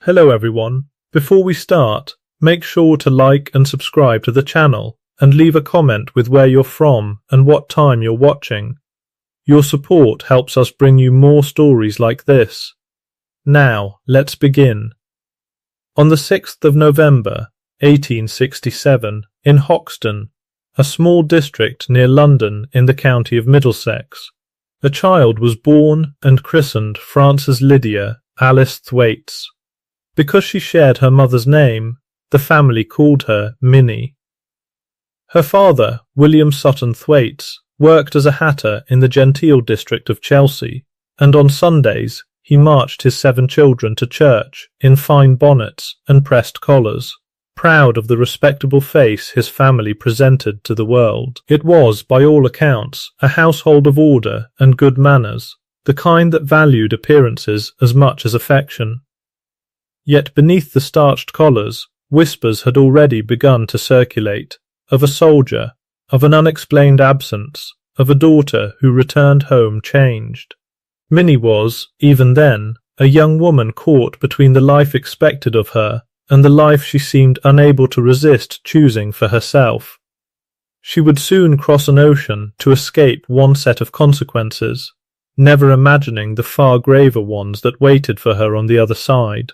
Hello everyone. Before we start, make sure to like and subscribe to the channel and leave a comment with where you're from and what time you're watching. Your support helps us bring you more stories like this. Now, let's begin. On the 6th of November, 1867, in Hoxton, a small district near London in the county of Middlesex, a child was born and christened Frances Lydia Alice Thwaites. Because she shared her mother's name, the family called her Minnie. Her father, William Sutton Thwaites, worked as a hatter in the genteel district of Chelsea, and on Sundays he marched his 7 children to church in fine bonnets and pressed collars, proud of the respectable face his family presented to the world. It was, by all accounts, a household of order and good manners, the kind that valued appearances as much as affection. Yet beneath the starched collars, whispers had already begun to circulate, of a soldier, of an unexplained absence, of a daughter who returned home changed. Minnie was, even then, a young woman caught between the life expected of her and the life she seemed unable to resist choosing for herself. She would soon cross an ocean to escape one set of consequences, never imagining the far graver ones that waited for her on the other side.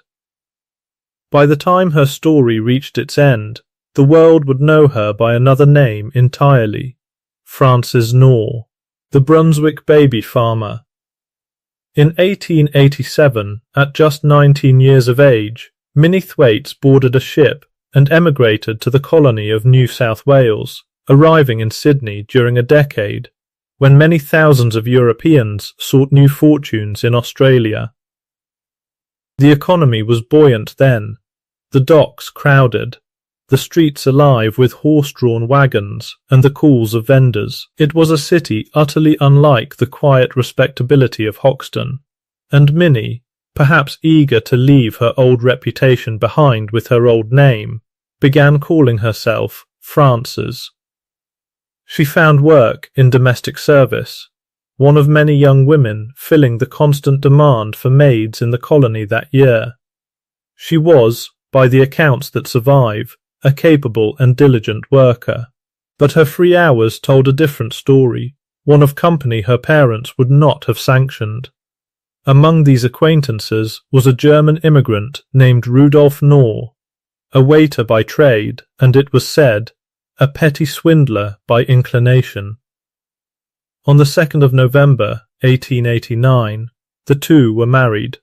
By the time her story reached its end, the world would know her by another name entirely, Frances Noor, the Brunswick Baby Farmer. In 1887, at just 19 years of age, Minnie Thwaites boarded a ship and emigrated to the colony of New South Wales, arriving in Sydney during a decade when many thousands of Europeans sought new fortunes in Australia. The economy was buoyant then, the docks crowded, the streets alive with horse-drawn wagons and the calls of vendors. It was a city utterly unlike the quiet respectability of Hoxton, and Minnie, perhaps eager to leave her old reputation behind with her old name, began calling herself Frances. She found work in domestic service, one of many young women filling the constant demand for maids in the colony that year. She was, by the accounts that survive, a capable and diligent worker, but her free hours told a different story, one of company her parents would not have sanctioned. Among these acquaintances was a German immigrant named Rudolf Noor, a waiter by trade, and it was said, a petty swindler by inclination. On the 2nd of November, 1889, the two were married.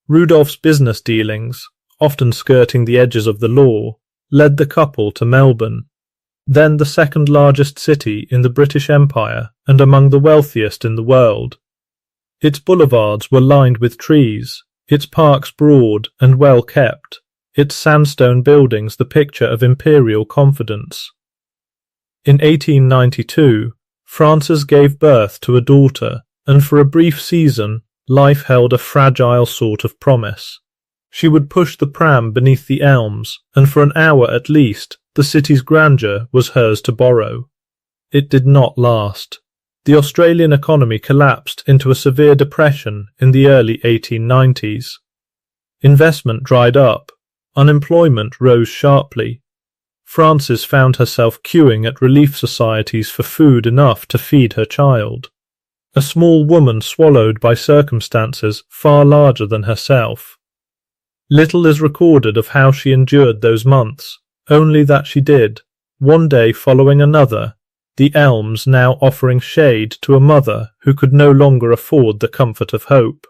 Rudolph's business dealings, often skirting the edges of the law, led the couple to Melbourne, then the second largest city in the British Empire and among the wealthiest in the world. Its boulevards were lined with trees, its parks broad and well kept, its sandstone buildings the picture of imperial confidence. In 1892, Frances gave birth to a daughter, and for a brief season life held a fragile sort of promise. She would push the pram beneath the elms, and for an hour at least the city's grandeur was hers to borrow. It did not last. The Australian economy collapsed into a severe depression in the early 1890s. Investment dried up, unemployment rose sharply. Frances found herself queuing at relief societies for food enough to feed her child. A small woman swallowed by circumstances far larger than herself. Little is recorded of how she endured those months, only that she did, one day following another, the elms now offering shade to a mother who could no longer afford the comfort of hope.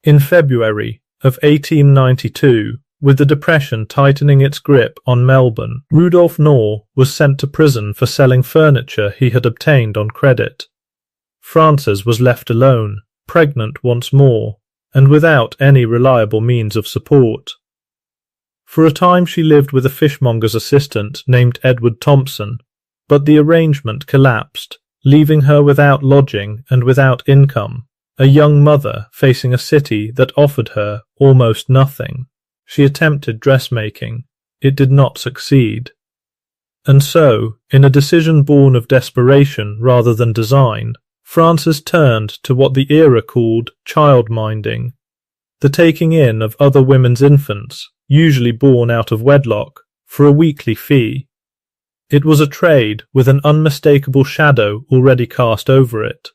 In February of 1892, with the Depression tightening its grip on Melbourne, Rudolf Noor was sent to prison for selling furniture he had obtained on credit. Frances was left alone, pregnant once more, and without any reliable means of support. For a time she lived with a fishmonger's assistant named Edward Thompson, but the arrangement collapsed, leaving her without lodging and without income, a young mother facing a city that offered her almost nothing. She attempted dressmaking. It did not succeed. And so, in a decision born of desperation rather than design, Frances turned to what the era called child-minding. the taking in of other women's infants, usually born out of wedlock, for a weekly fee. It was a trade with an unmistakable shadow already cast over it.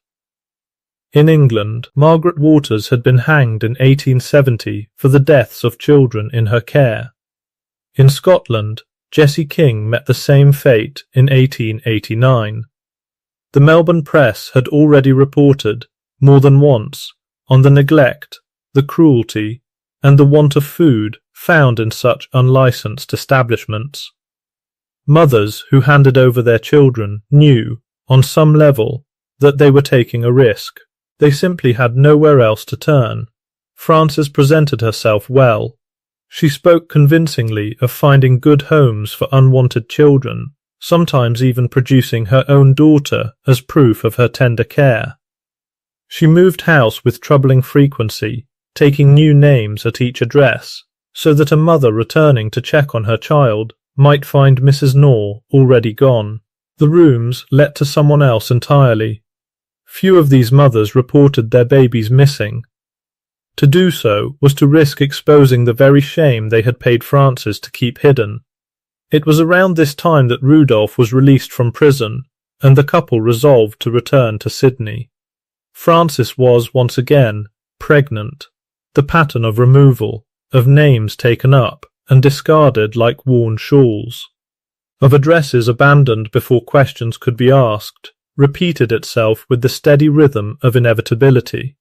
In England, Margaret Waters had been hanged in 1870 for the deaths of children in her care. In Scotland, Jessie King met the same fate in 1889. The Melbourne press had already reported, more than once, on the neglect, the cruelty, and the want of food found in such unlicensed establishments. Mothers who handed over their children knew, on some level, that they were taking a risk. They simply had nowhere else to turn. Frances presented herself well. She spoke convincingly of finding good homes for unwanted children, sometimes even producing her own daughter as proof of her tender care. She moved house with troubling frequency, taking new names at each address, so that a mother returning to check on her child might find Mrs. Noor already gone, the rooms let to someone else entirely. Few of these mothers reported their babies missing. To do so was to risk exposing the very shame they had paid Frances to keep hidden. It was around this time that Rudolph was released from prison, and the couple resolved to return to Sydney. Frances was once again pregnant, the pattern of removal, of names taken up and discarded like worn shawls, of addresses abandoned before questions could be asked, repeated itself with the steady rhythm of inevitability.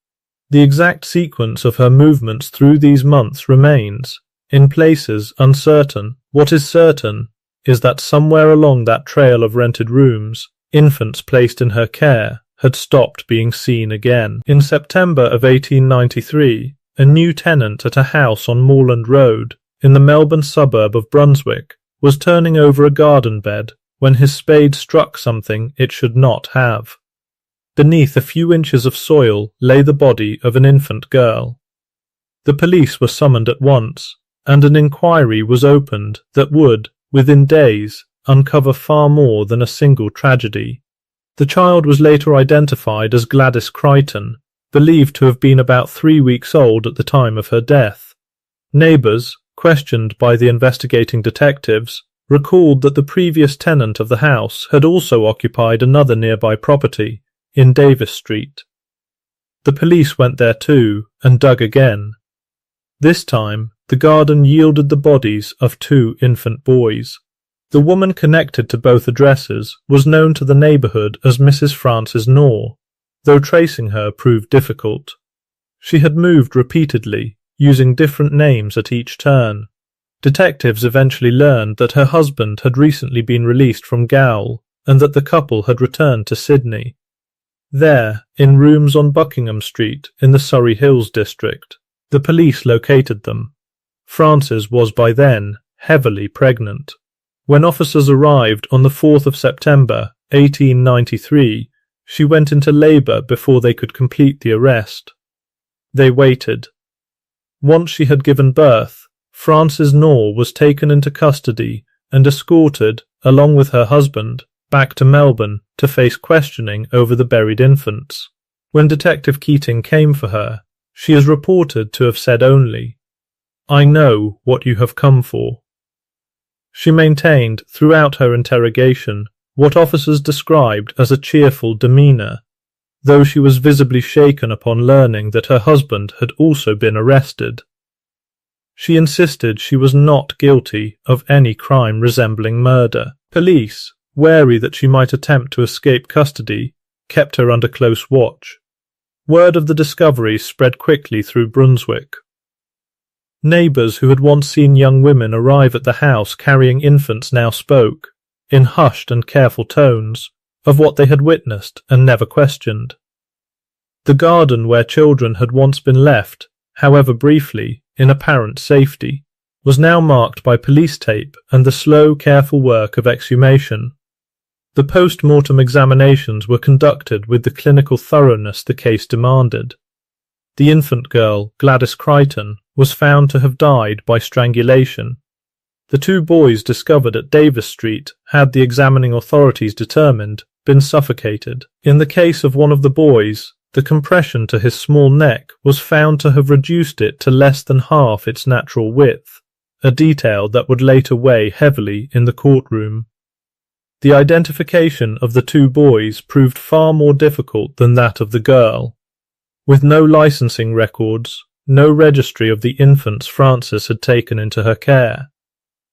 The exact sequence of her movements through these months remains, in places, uncertain. What is certain is that somewhere along that trail of rented rooms, infants placed in her care had stopped being seen again. In September of 1893, a new tenant at a house on Moorland Road, in the Melbourne suburb of Brunswick, was turning over a garden bed when his spade struck something it should not have. Beneath a few inches of soil lay the body of an infant girl. The police were summoned at once, and an inquiry was opened that would, within days, uncover far more than a single tragedy. The child was later identified as Gladys Crichton, believed to have been about 3 weeks old at the time of her death. Neighbours, questioned by the investigating detectives, recalled that the previous tenant of the house had also occupied another nearby property, in Davis Street. The police went there too, and dug again. This time, the garden yielded the bodies of 2 infant boys. The woman connected to both addresses was known to the neighbourhood as Mrs. Frances Noor, though tracing her proved difficult. She had moved repeatedly, using different names at each turn. Detectives eventually learned that her husband had recently been released from gaol, and that the couple had returned to Sydney. There, in rooms on Buckingham Street in the Surrey Hills district, the police located them. Frances was by then heavily pregnant. When officers arrived on the 4th of September 1893, she went into labour before they could complete the arrest. They waited. Once she had given birth, Frances Noor was taken into custody and escorted, along with her husband, back to Melbourne to face questioning over the buried infants. When Detective Keating came for her, she is reported to have said only, "I know what you have come for." She maintained throughout her interrogation what officers described as a cheerful demeanour, though she was visibly shaken upon learning that her husband had also been arrested. She insisted she was not guilty of any crime resembling murder. Police, wary that she might attempt to escape custody, kept her under close watch. Word of the discovery spread quickly through Brunswick. Neighbours who had once seen young women arrive at the house carrying infants now spoke, in hushed and careful tones, of what they had witnessed and never questioned. The garden where children had once been left, however briefly, in apparent safety, was now marked by police tape and the slow, careful work of exhumation. The post-mortem examinations were conducted with the clinical thoroughness the case demanded. The infant girl, Gladys Crichton, was found to have died by strangulation. The 2 boys discovered at Davis Street had, the examining authorities determined, been suffocated. In the case of one of the boys, The compression to his small neck was found to have reduced it to less than half its natural width, a detail that would later weigh heavily in the courtroom. The identification of the two boys proved far more difficult than that of the girl. With no licensing records, no registry of the infants Frances had taken into her care,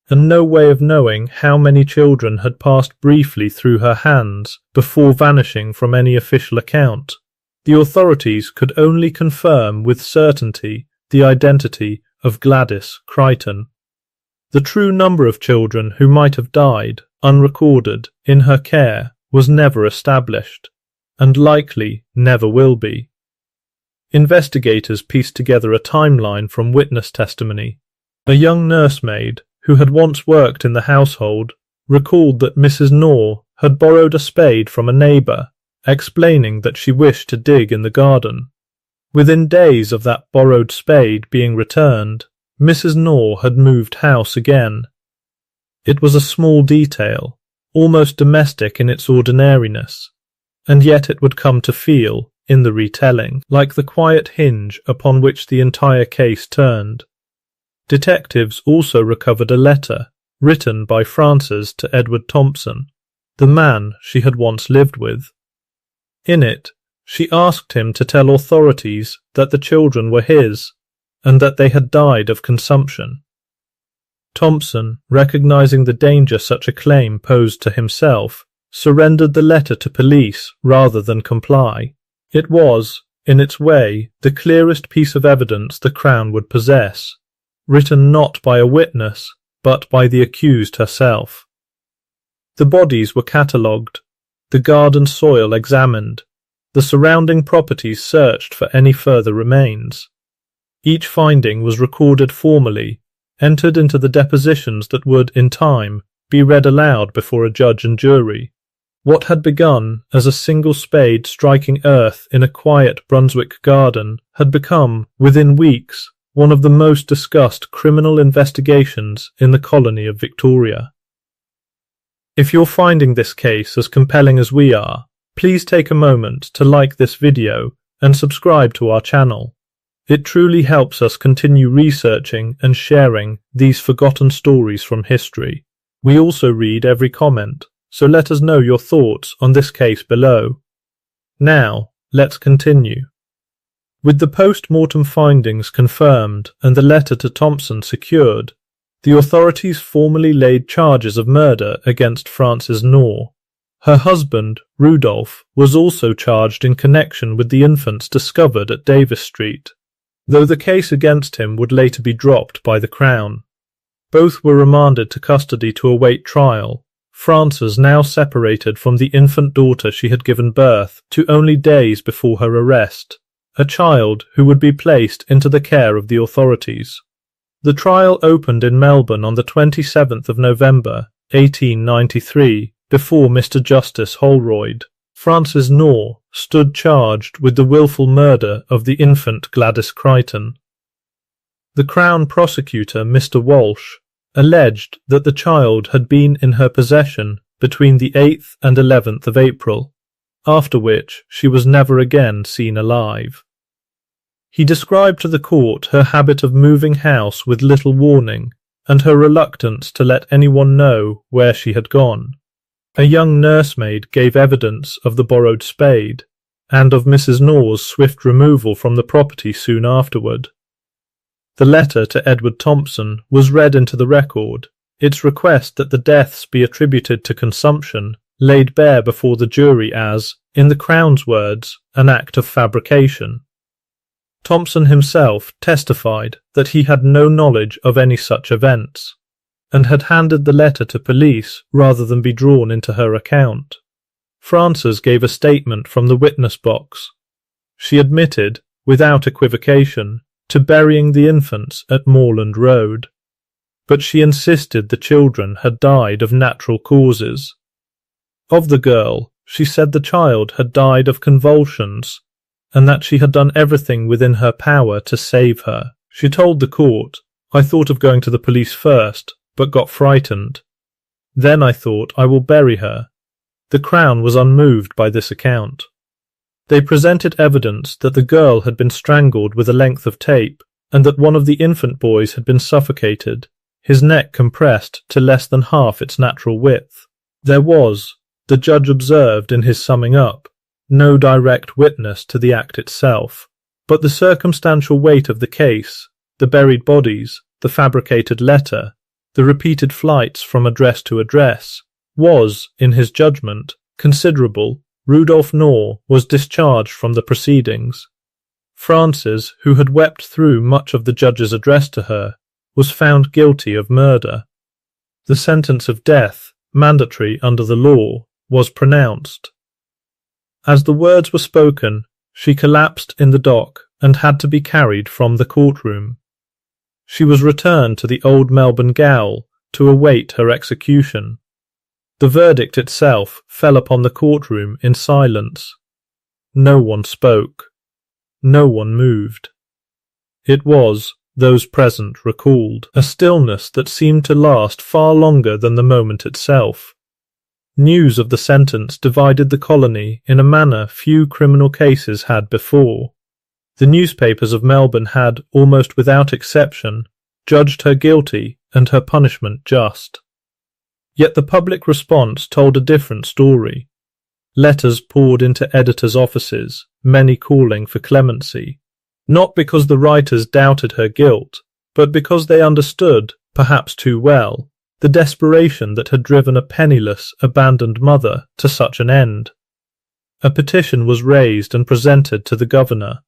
and no way of knowing how many children had passed briefly through her hands before vanishing from any official account, the authorities could only confirm with certainty the identity of Gladys Crichton. The true number of children who might have died, unrecorded, in her care was never established, and likely never will be. Investigators pieced together a timeline from witness testimony. A young nursemaid, who had once worked in the household, recalled that Mrs. Noor had borrowed a spade from a neighbour, explaining that she wished to dig in the garden. Within days of that borrowed spade being returned, Mrs. Noor had moved house again. It was a small detail, almost domestic in its ordinariness, and yet it would come to feel, in the retelling, like the quiet hinge upon which the entire case turned. Detectives also recovered a letter written by Frances to Edward Thompson, the man she had once lived with. In it, she asked him to tell authorities that the children were his, and that they had died of consumption. Thompson, recognizing the danger such a claim posed to himself, surrendered the letter to police rather than comply. It was, in its way, the clearest piece of evidence the Crown would possess, written not by a witness, but by the accused herself. The bodies were catalogued, the garden soil examined, the surrounding properties searched for any further remains. Each finding was recorded formally, entered into the depositions that would, in time, be read aloud before a judge and jury. What had begun as a single spade striking earth in a quiet Brunswick garden had become, within weeks, one of the most discussed criminal investigations in the colony of Victoria. If you're finding this case as compelling as we are, please take a moment to like this video and subscribe to our channel. It truly helps us continue researching and sharing these forgotten stories from history. We also read every comment, so let us know your thoughts on this case below. Now, let's continue. With the post-mortem findings confirmed and the letter to Thompson secured, the authorities formally laid charges of murder against Frances Noor. Her husband, Rudolph, was also charged in connection with the infants discovered at Davis Street, though the case against him would later be dropped by the Crown. Both were remanded to custody to await trial, Frances now separated from the infant daughter she had given birth to only days before her arrest, a child who would be placed into the care of the authorities. The trial opened in Melbourne on the 27th of November, 1893, before Mr. Justice Holroyd. Frances Noor stood charged with the wilful murder of the infant Gladys Crichton. The Crown prosecutor, Mr. Walsh, alleged that the child had been in her possession between the 8th and 11th of April, after which she was never again seen alive. He described to the court her habit of moving house with little warning and her reluctance to let anyone know where she had gone. A young nursemaid gave evidence of the borrowed spade, and of Mrs. Noor's swift removal from the property soon afterward. The letter to Edward Thompson was read into the record, its request that the deaths be attributed to consumption laid bare before the jury as, in the Crown's words, an act of fabrication. Thompson himself testified that he had no knowledge of any such events, and had handed the letter to police rather than be drawn into her account. Frances gave a statement from the witness box. She admitted, without equivocation, to burying the infants at Moorland Road, but she insisted the children had died of natural causes. Of the girl, she said the child had died of convulsions, and that she had done everything within her power to save her. She told the court, "I thought of going to the police first, but got frightened. Then I thought I will bury her." The Crown was unmoved by this account. They presented evidence that the girl had been strangled with a length of tape, and that one of the infant boys had been suffocated, his neck compressed to less than half its natural width. There was, the judge observed in his summing up, no direct witness to the act itself, but the circumstantial weight of the case, the buried bodies, the fabricated letter, the repeated flights from address to address, was, in his judgment, considerable. Rudolph Noor was discharged from the proceedings. Frances, who had wept through much of the judge's address to her, was found guilty of murder. The sentence of death, mandatory under the law, was pronounced. As the words were spoken, she collapsed in the dock and had to be carried from the courtroom. She was returned to the Old Melbourne Gaol to await her execution. The verdict itself fell upon the courtroom in silence. No one spoke. No one moved. It was, those present recalled, a stillness that seemed to last far longer than the moment itself. News of the sentence divided the colony in a manner few criminal cases had before. The newspapers of Melbourne had, almost without exception, judged her guilty and her punishment just. Yet the public response told a different story. Letters poured into editors' offices, many calling for clemency, not because the writers doubted her guilt, but because they understood, perhaps too well, the desperation that had driven a penniless, abandoned mother to such an end. A petition was raised and presented to the governor.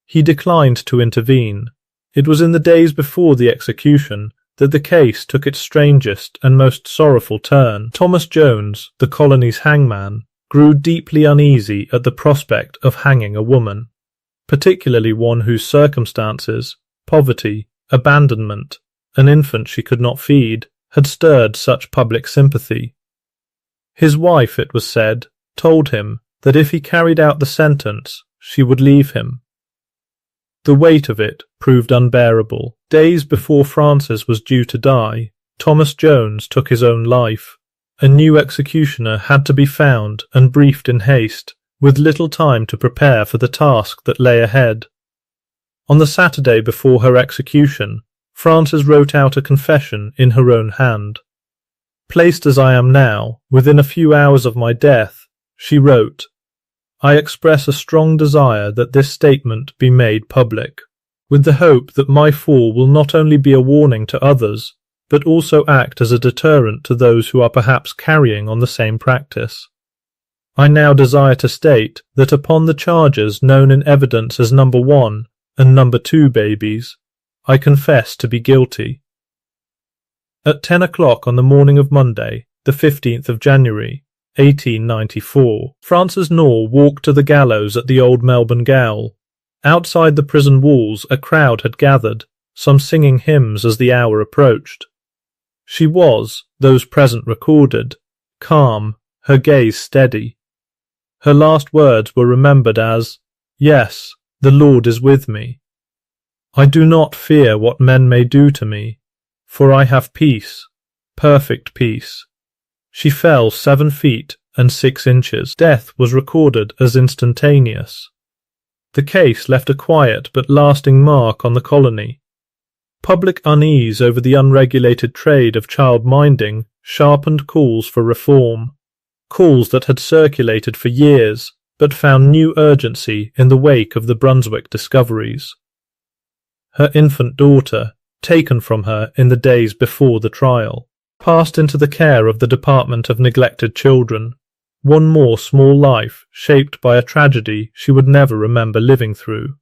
He declined to intervene. It was in the days before the execution that the case took its strangest and most sorrowful turn. Thomas Jones, the colony's hangman, grew deeply uneasy at the prospect of hanging a woman, particularly one whose circumstances, poverty, abandonment, an infant she could not feed, had stirred such public sympathy. His wife, it was said, told him that if he carried out the sentence, she would leave him. The weight of it proved unbearable. Days before Frances was due to die, Thomas Jones took his own life. A new executioner had to be found and briefed in haste, with little time to prepare for the task that lay ahead. On the Saturday before her execution, Frances wrote out a confession in her own hand. Placed as I am now, within a few hours of my death, she wrote, I express a strong desire that this statement be made public, with the hope that my fall will not only be a warning to others, but also act as a deterrent to those who are perhaps carrying on the same practice. I now desire to state that upon the charges known in evidence as number 1 and number 2 babies, I confess to be guilty. At 10 o'clock on the morning of Monday, the 15th of January, 1894, Frances Noor walked to the gallows at the Old Melbourne Gaol. Outside the prison walls a crowd had gathered, some singing hymns as the hour approached. She was, those present recorded, calm, her gaze steady. Her last words were remembered as, Yes, the Lord is with me. I do not fear what men may do to me, for I have peace, perfect peace. She fell 7 feet and 6 inches. Death was recorded as instantaneous. The case left a quiet but lasting mark on the colony. Public unease over the unregulated trade of child minding sharpened calls for reform, calls that had circulated for years but found new urgency in the wake of the Brunswick discoveries. Her infant daughter, taken from her in the days before the trial, passed into the care of the Department of Neglected Children, one more small life shaped by a tragedy she would never remember living through.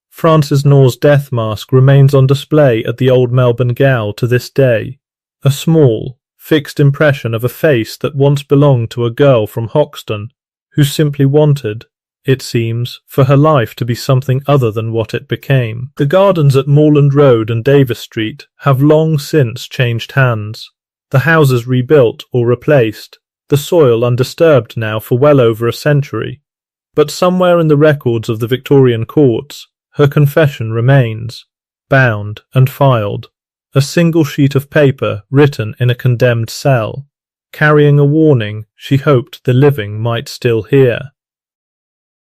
Frances Noor's death mask remains on display at the Old Melbourne Gaol to this day, a small, fixed impression of a face that once belonged to a girl from Hoxton, who simply wanted, it seems, for her life to be something other than what it became. The gardens at Moorland Road and Davis Street have long since changed hands, the houses rebuilt or replaced, the soil undisturbed now for well over a century, but somewhere in the records of the Victorian courts, her confession remains, bound and filed, a single sheet of paper written in a condemned cell, carrying a warning she hoped the living might still hear.